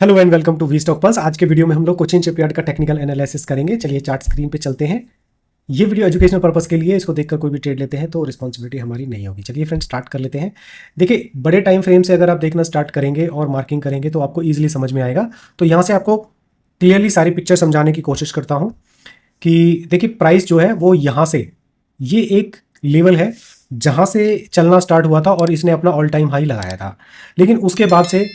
Hello and welcome to we stock pulse. आज के video में हम लोग कोचिन शिपयार्ड का टेक्निकल एनालिसिस करेंगे। चलिए चार्ट स्क्रीन पे चलते हैं। ये वीडियो एजुकेशनल पर्पस के लिए, इसको देखकर कोई भी ट्रेड लेते हैं तो रिस्पॉन्सिबिलिटी हमारी नहीं होगी। चलिए फ्रेंड्स स्टार्ट कर लेते हैं। देखिए बड़े टाइम फ्रेम से अगर आप देखना स्टार्ट करेंगे और मार्किंग करेंगे तो आपको ईजिली समझ में आएगा। तो यहाँ से आपको क्लियरली सारी पिक्चर समझाने की कोशिश करता हूँ कि देखिए प्राइस जो है वो यहाँ से, ये एक लेवल है जहाँ से चलना स्टार्ट हुआ था और इसने अपना ऑल टाइम हाई लगाया था। लेकिन उसके बाद से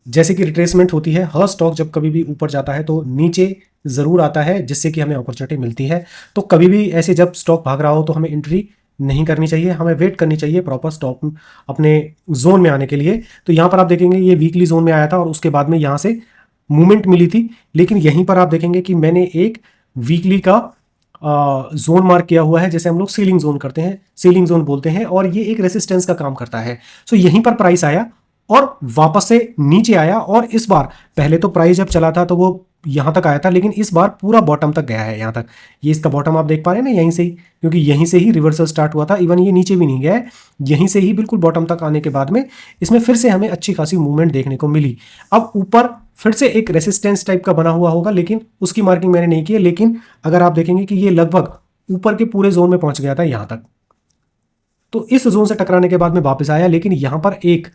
जैसे कि रिट्रेसमेंट होती है, हर स्टॉक जब कभी भी ऊपर जाता है तो नीचे ज़रूर आता है, जिससे कि हमें अपॉर्चुनिटी मिलती है। तो कभी भी ऐसे जब स्टॉक भाग रहा हो तो हमें एंट्री नहीं करनी चाहिए, हमें वेट करनी चाहिए प्रॉपर स्टॉक अपने जोन में आने के लिए। तो यहाँ पर आप देखेंगे ये वीकली जोन में आया था और उसके बाद में यहाँ से मूवमेंट मिली थी। लेकिन यहीं पर आप देखेंगे कि मैंने एक वीकली का जोन मार्क किया हुआ है, जैसे हम लोग सीलिंग जोन करते हैं, सीलिंग जोन बोलते हैं, और ये एक रेसिस्टेंस का काम करता है। सो यहीं पर प्राइस आया और वापस से नीचे आया, और इस बार पहले तो प्राइस जब चला था तो वो यहां तक आया था, लेकिन इस बार पूरा बॉटम तक गया है। यहां तक ये इसका बॉटम आप देख पा रहे हैं ना, यहीं से ही, क्योंकि यहीं से ही रिवर्सल स्टार्ट हुआ था। इवन ये नीचे भी नहीं गया है, यहीं से ही बिल्कुल बॉटम तक आने के बाद में इसमें फिर से हमें अच्छी खासी मूवमेंट देखने को मिली। अब ऊपर फिर से एक रेसिस्टेंस टाइप का बना हुआ होगा, लेकिन उसकी मार्किंग मैंने नहीं की है। लेकिन अगर आप देखेंगे कि ये लगभग ऊपर के पूरे जोन में पहुंच गया था यहां तक, तो इस जोन से टकराने के बाद में वापस आया, लेकिन यहां पर एक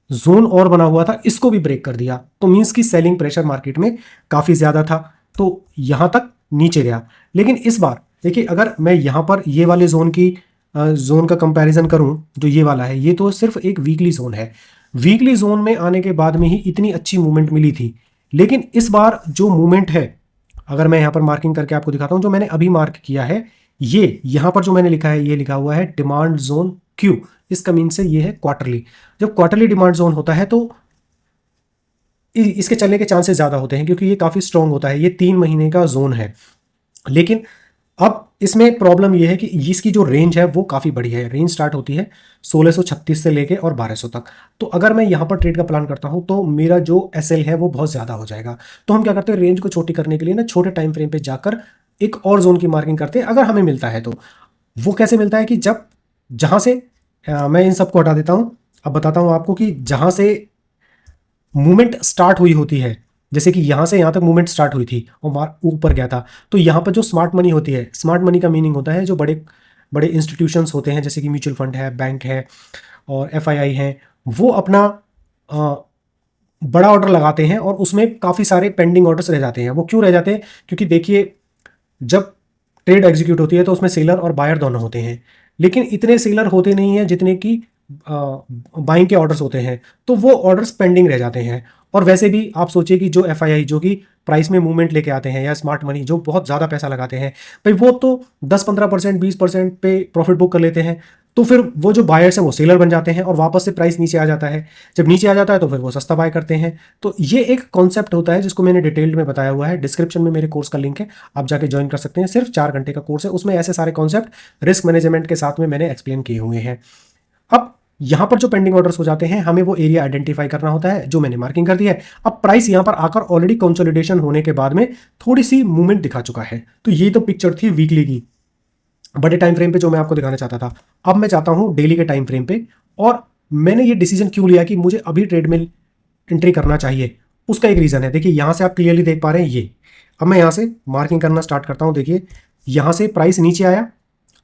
जोन और बना हुआ था, इसको भी ब्रेक कर दिया। तो मींस की सेलिंग प्रेशर मार्केट में काफी ज्यादा था, तो यहां तक नीचे गया। लेकिन इस बार देखिए, अगर मैं यहां पर ये वाले जोन का कंपैरिजन करूं, जो ये वाला है, ये तो सिर्फ एक वीकली जोन है। वीकली जोन में आने के बाद में ही इतनी अच्छी मूवमेंट मिली थी। लेकिन इस बार जो मूवमेंट है, अगर मैं यहां पर मार्किंग करके आपको दिखाता हूं, जो मैंने अभी मार्क किया है, ये यहां पर जो मैंने लिखा है, ये लिखा हुआ है डिमांड जोन क्यू। इसका मीन से ये है क्वार्टरली। जब क्वार्टरली डिमांड जोन होता है तो इसके चलने के चांसेस ज्यादा होते हैं, क्योंकि ये काफी स्ट्रांग होता है। ये 3 महीने का जोन है। लेकिन अब इसमें प्रॉब्लम यह है कि इसकी जो रेंज है वो काफी बड़ी है। रेंज स्टार्ट होती है 1636 से लेके और 1200 तक। तो अगर मैं यहां पर ट्रेड का प्लान करता हूं तो मेरा जो एसएल है वो बहुत ज्यादा हो जाएगा। तो हम क्या करते हैं, रेंज को छोटी करने के लिए ना छोटे टाइम फ्रेम पे जाकर एक और जोन की मार्किंग करते हैं, अगर हमें मिलता है तो। वो कैसे मिलता है कि जब जहां से मैं इन सबको हटा देता हूं, अब बताता हूं आपको कि जहां से मूवमेंट स्टार्ट हुई होती है, जैसे कि यहां से यहां तक मूवमेंट स्टार्ट हुई थी और मार्क ऊपर गया था, तो यहां पर जो स्मार्ट मनी होती है, स्मार्ट मनी का मीनिंग होता है जो बड़े बड़े इंस्टीट्यूशंस होते हैं, जैसे कि म्यूचुअल फंड है, बैंक है और एफआईआई है, वो अपना बड़ा ऑर्डर लगाते हैं और उसमें काफ़ी सारे पेंडिंग ऑर्डर्स रह जाते हैं। वो क्यों रह जाते हैं? क्योंकि देखिए, जब ट्रेड एग्जीक्यूट होती है तो उसमें सेलर और बायर दोनों होते हैं, लेकिन इतने सेलर होते नहीं हैं जितने कि बाइंग के ऑर्डर्स होते हैं। तो वो ऑर्डर्स पेंडिंग रह जाते हैं। और वैसे भी आप सोचिए कि जो एफआईआई, जो कि प्राइस में मूवमेंट लेके आते हैं, या स्मार्ट मनी जो बहुत ज़्यादा पैसा लगाते हैं, भाई वो तो 10-15%, 20% पे प्रॉफिट बुक कर लेते हैं। तो फिर वो जो बायर्स हैं वो सेलर बन जाते हैं और वापस से प्राइस नीचे आ जाता है। जब नीचे आ जाता है तो फिर वो सस्ता बाय करते हैं। तो ये एक कॉन्सेप्ट होता है जिसको मैंने डिटेल्ड में बताया हुआ है। डिस्क्रिप्शन में मेरे कोर्स का लिंक है, आप जाके ज्वाइन कर सकते हैं। सिर्फ 4 घंटे का कोर्स है, उसमें ऐसे सारे कॉन्सेप्ट रिस्क मैनेजमेंट के साथ में मैंने एक्सप्लेन किए हुए हैं। अब यहां पर जो पेंडिंग ऑर्डर्स हो जाते हैं, हमें वो एरिया आइडेंटिफाई करना होता है, जो मैंने मार्किंग कर दिया है। अब प्राइस यहां पर आकर ऑलरेडी कंसोलिडेशन होने के बाद में थोड़ी सी मूवमेंट दिखा चुका है। तो ये तो पिक्चर थी वीकली की, बड़े टाइम फ्रेम पे जो मैं आपको दिखाना चाहता था। अब मैं चाहता हूं डेली के टाइम फ्रेम पे। और मैंने ये डिसीजन क्यों लिया कि मुझे अभी ट्रेड में एंट्री करना चाहिए, उसका एक रीजन है। देखिए यहां से आप क्लियरली देख पा रहे हैं ये। अब मैं यहां से मार्किंग करना स्टार्ट करता हूं। देखिए यहां से प्राइस नीचे आया,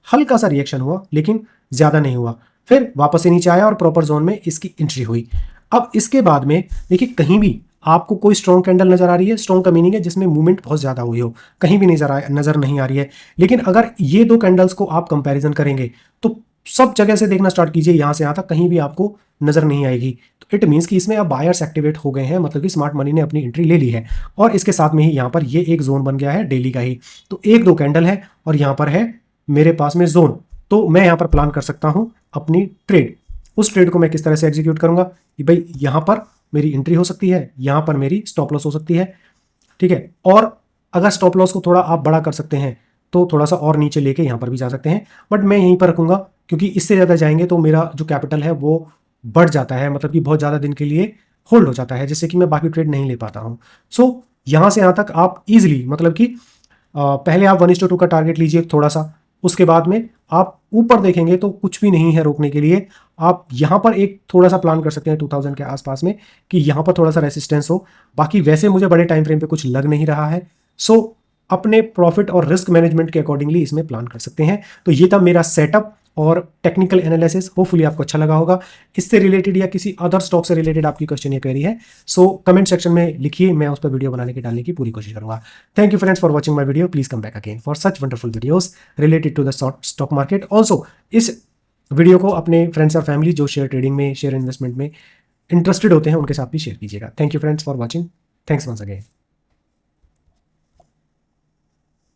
हल्का सा रिएक्शन हुआ, लेकिन ज्यादा नहीं हुआ, फिर वापस से नीचे आया और प्रॉपर जोन में इसकी एंट्री हुई। अब इसके बाद में देखिए, कहीं भी आपको कोई स्ट्रॉन्ग कैंडल नजर आ रही है? स्ट्रॉन्ग का मीनिंग है जिसमें मूवमेंट बहुत ज्यादा हुई हो, कहीं भी नजर नहीं आ रही है। लेकिन अगर ये दो कैंडल्स को आप कंपैरिजन करेंगे तो सब जगह से देखना स्टार्ट कीजिए, यहां से यहां तक कहीं भी आपको नजर नहीं आएगी। तो इट मीन्स कि इसमें अब बायर्स एक्टिवेट हो गए हैं, मतलब कि स्मार्ट मनी ने अपनी एंट्री ले ली है। और इसके साथ में ही यहां पर ये एक जोन बन गया है डेली का ही। तो एक दो कैंडल है और यहां पर है मेरे पास में जोन। तो मैं यहां पर प्लान कर सकता हूं अपनी ट्रेड। उस ट्रेड को मैं किस तरह से एग्जीक्यूट करूंगा कि भाई यहां पर मेरी एंट्री हो सकती है, यहां पर मेरी स्टॉप लॉस हो सकती है, ठीक है। और अगर स्टॉप लॉस को थोड़ा आप बड़ा कर सकते हैं तो थोड़ा सा और नीचे लेके यहां पर भी जा सकते हैं, बट मैं यहीं पर रखूंगा, क्योंकि इससे ज्यादा जाएंगे तो मेरा जो कैपिटल है वो बढ़ जाता है, मतलब कि बहुत ज्यादा दिन के लिए होल्ड हो जाता है, जिससे कि मैं बाकी ट्रेड नहीं ले पाता हूं। सो यहां से यहां तक आप इजिली, मतलब कि पहले आप 1:2 का टारगेट लीजिए थोड़ा सा, उसके बाद में आप ऊपर देखेंगे तो कुछ भी नहीं है रोकने के लिए। आप यहाँ पर एक थोड़ा सा प्लान कर सकते हैं 2000 के आसपास में कि यहाँ पर थोड़ा सा रेसिस्टेंस हो। बाकी वैसे मुझे बड़े टाइम फ्रेम पे कुछ लग नहीं रहा है। सो अपने प्रॉफिट और रिस्क मैनेजमेंट के अकॉर्डिंगली इसमें प्लान कर सकते हैं। तो ये था मेरा सेटअप और टेक्निकल एनालिसिस। होपफुली आपको अच्छा लगा होगा। इससे रिलेटेड या किसी अदर स्टॉक से रिलेटेड आपकी क्वेश्चन या क्वेरी है, सो कमेंट सेक्शन में लिखिए, मैं उस पर वीडियो बनाने की डालने की पूरी कोशिश करूंगा। Thank you friends for watching my video. Please come back again for such wonderful videos related to the stock market. Also इस वीडियो को अपने फ्रेंड्स और फैमिली जो शेयर ट्रेडिंग में, शेयर इन्वेस्टमेंट में इंटरेस्टेड होते हैं उनके साथ भी शेयर कीजिएगा। Thank you friends for watching. Thanks once again.